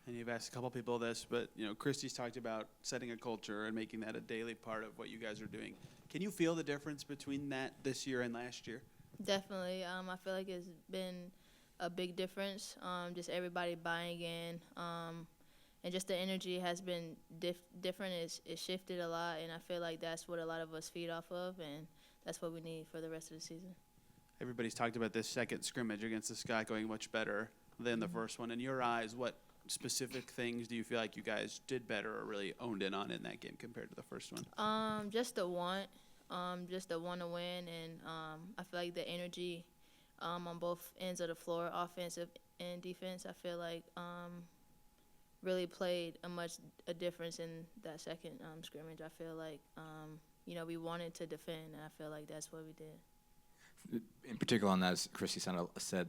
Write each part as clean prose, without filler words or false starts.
And you've asked a couple people this, but Christy's talked about setting a culture and making that a daily part of what you guys are doing. Can you feel the difference between that this year and last year? Definitely. I feel like it's been a big difference. Just everybody buying in, and just the energy has been different. It's shifted a lot, and I feel like that's what a lot of us feed off of, and that's what we need for the rest of the season. Everybody's talked about this second scrimmage against the Scott going much better than the first one. In your eyes, what specific things do you feel like you guys did better or really owned in on in that game compared to the first one? Just the want, just the want to win, and I feel like the energy on both ends of the floor, offensive and defense, I feel like really played a difference in that second scrimmage. I feel like we wanted to defend, and I feel like that's what we did. In particular on that, as Christy said,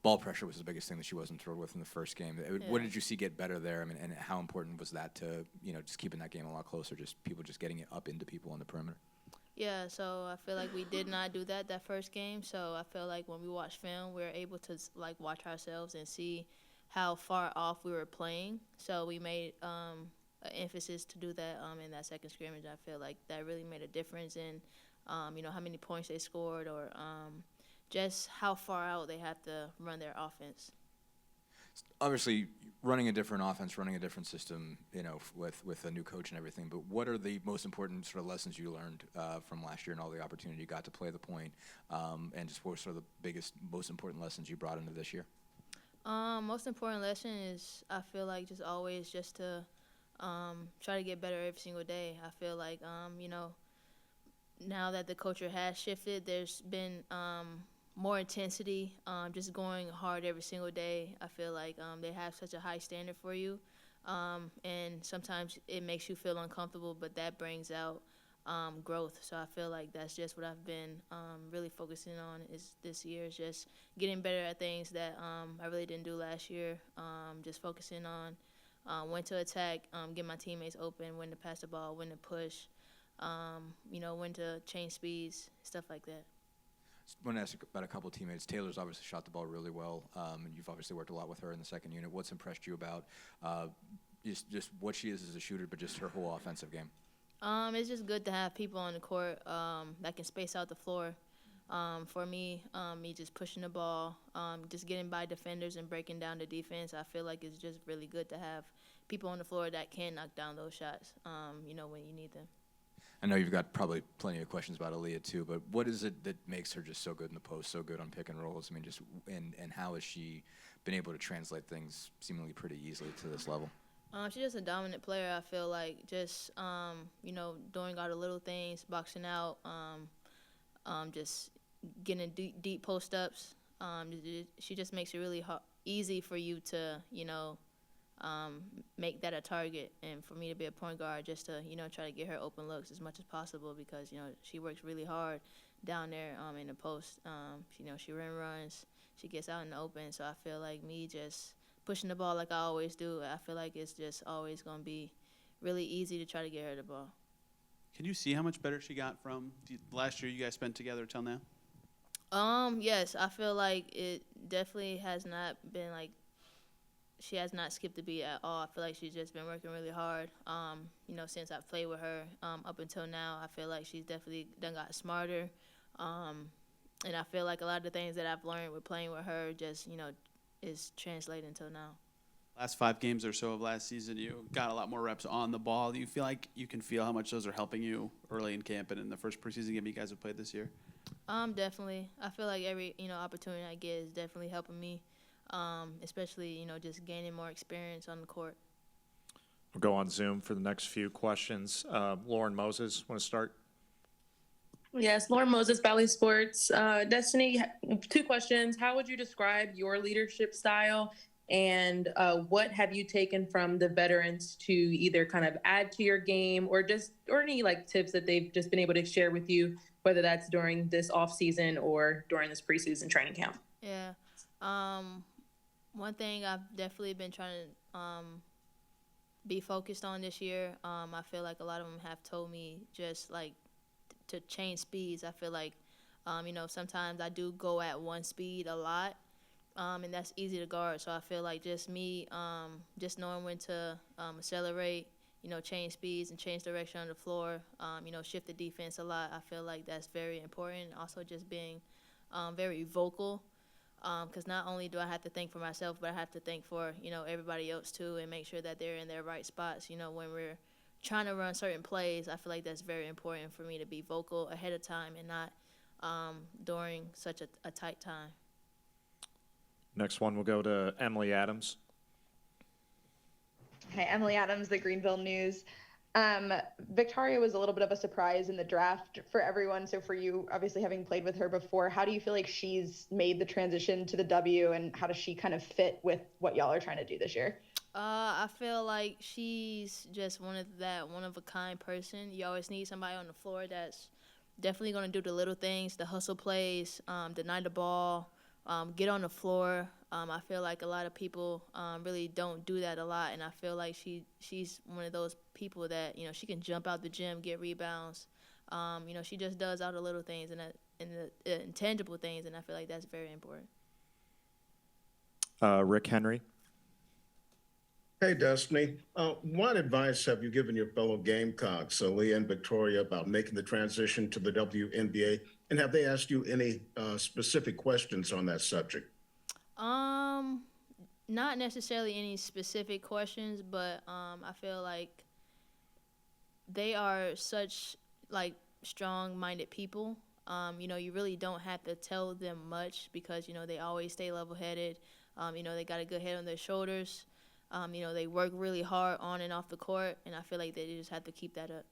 ball pressure was the biggest thing that she wasn't thrilled with in the first game. What did you see get better there? I mean, and how important was that to, just keeping that game a lot closer, just people just getting it up into people on the perimeter? Yeah, so I feel like we did not do that first game. So I feel like when we watch film, we were able to watch ourselves and see how far off we were playing. So we made an emphasis to do that in that second scrimmage. I feel like that really made a difference in how many points they scored, or just how far out they have to run their offense. Obviously, running a different offense, running a different system, with a new coach and everything. But what are the most important sort of lessons you learned from last year and all the opportunity you got to play the point, and just what were sort of the biggest, most important lessons you brought into this year? Most important lesson is I feel like just always just to try to get better every single day. I feel like now that the culture has shifted, there's been more intensity, just going hard every single day. I feel like they have such a high standard for you, and sometimes it makes you feel uncomfortable, but that brings out growth. So I feel like that's just what I've been really focusing on is this year, is just getting better at things that I really didn't do last year, just focusing on when to attack, get my teammates open, when to pass the ball, when to push, when to change speeds, stuff like that. I want to ask about a couple of teammates. Taylor's obviously shot the ball really well, and you've obviously worked a lot with her in the second unit. What's impressed you about just what she is as a shooter, but just her whole offensive game? It's just good to have people on the court that can space out the floor. For me just pushing the ball, just getting by defenders and breaking down the defense, I feel like it's just really good to have people on the floor that can knock down those shots, when you need them. I know you've got probably plenty of questions about Aaliyah too, but what is it that makes her just so good in the post, so good on pick and rolls? I mean, and how has she been able to translate things seemingly pretty easily to this level? She's just a dominant player. I feel like just doing all the little things, boxing out, just getting deep post ups. She just makes it really easy for you to make that a target, and for me to be a point guard, just to try to get her open looks as much as possible, because she works really hard down there in the post. She runs, she gets out in the open. So I feel like me just pushing the ball like I always do, I feel like it's just always going to be really easy to try to get her the ball. Can you see how much better she got from the last year you guys spent together till now? Yes, I feel like it definitely has not been she has not skipped a beat at all. I feel like she's just been working really hard. Since I've played with her up until now, I feel like she's definitely done got smarter. And I feel like a lot of the things that I've learned with playing with her just, is translating until now. Last 5 games or so of last season, you got a lot more reps on the ball. Do you feel like you can feel how much those are helping you early in camp and in the first preseason game you guys have played this year? Definitely. I feel like every, opportunity I get is definitely helping me, especially, just gaining more experience on the court. We'll go on Zoom for the next few questions. Lauren Moses, want to start? Yes, Lauren Moses, Valley Sports. Destanni, 2 questions. How would you describe your leadership style, and what have you taken from the veterans to either kind of add to your game, or any tips that they've just been able to share with you, whether that's during this off season or during this preseason training camp? Yeah. One thing I've definitely been trying to be focused on this year, I feel like a lot of them have told me just to change speeds. I feel like, sometimes I do go at one speed a lot, and that's easy to guard. So I feel like just me, just knowing when to accelerate, change speeds and change direction on the floor, shift the defense a lot. I feel like that's very important. Also, just being very vocal, because not only do I have to think for myself, but I have to think for everybody else too, and make sure that they're in their right spots. When we're trying to run certain plays, I feel like that's very important for me to be vocal ahead of time and not during such a tight time. Next one, we'll go to Emily Adams. Hi, Emily Adams, the Greenville News. Victoria was a little bit of a surprise in the draft for everyone. So for you, obviously having played with her before, how do you feel like she's made the transition to the W, and how does she kind of fit with what y'all are trying to do this year? I feel like she's just one of a kind person. You always need somebody on the floor that's definitely going to do the little things, the hustle plays, deny the ball, get on the floor. I feel like a lot of people really don't do that a lot, and I feel like she's one of those people that she can jump out the gym, get rebounds. She just does all the little things and the intangible things, and I feel like that's very important. Rick Henry. Hey, Destiny. What advice have you given your fellow Gamecocks, Leah and Victoria, about making the transition to the WNBA? And have they asked you any specific questions on that subject? Not necessarily any specific questions, but I feel like they are such strong-minded people. You really don't have to tell them much because they always stay level-headed. They got a good head on their shoulders. They work really hard on and off the court, and I feel like they just have to keep that up.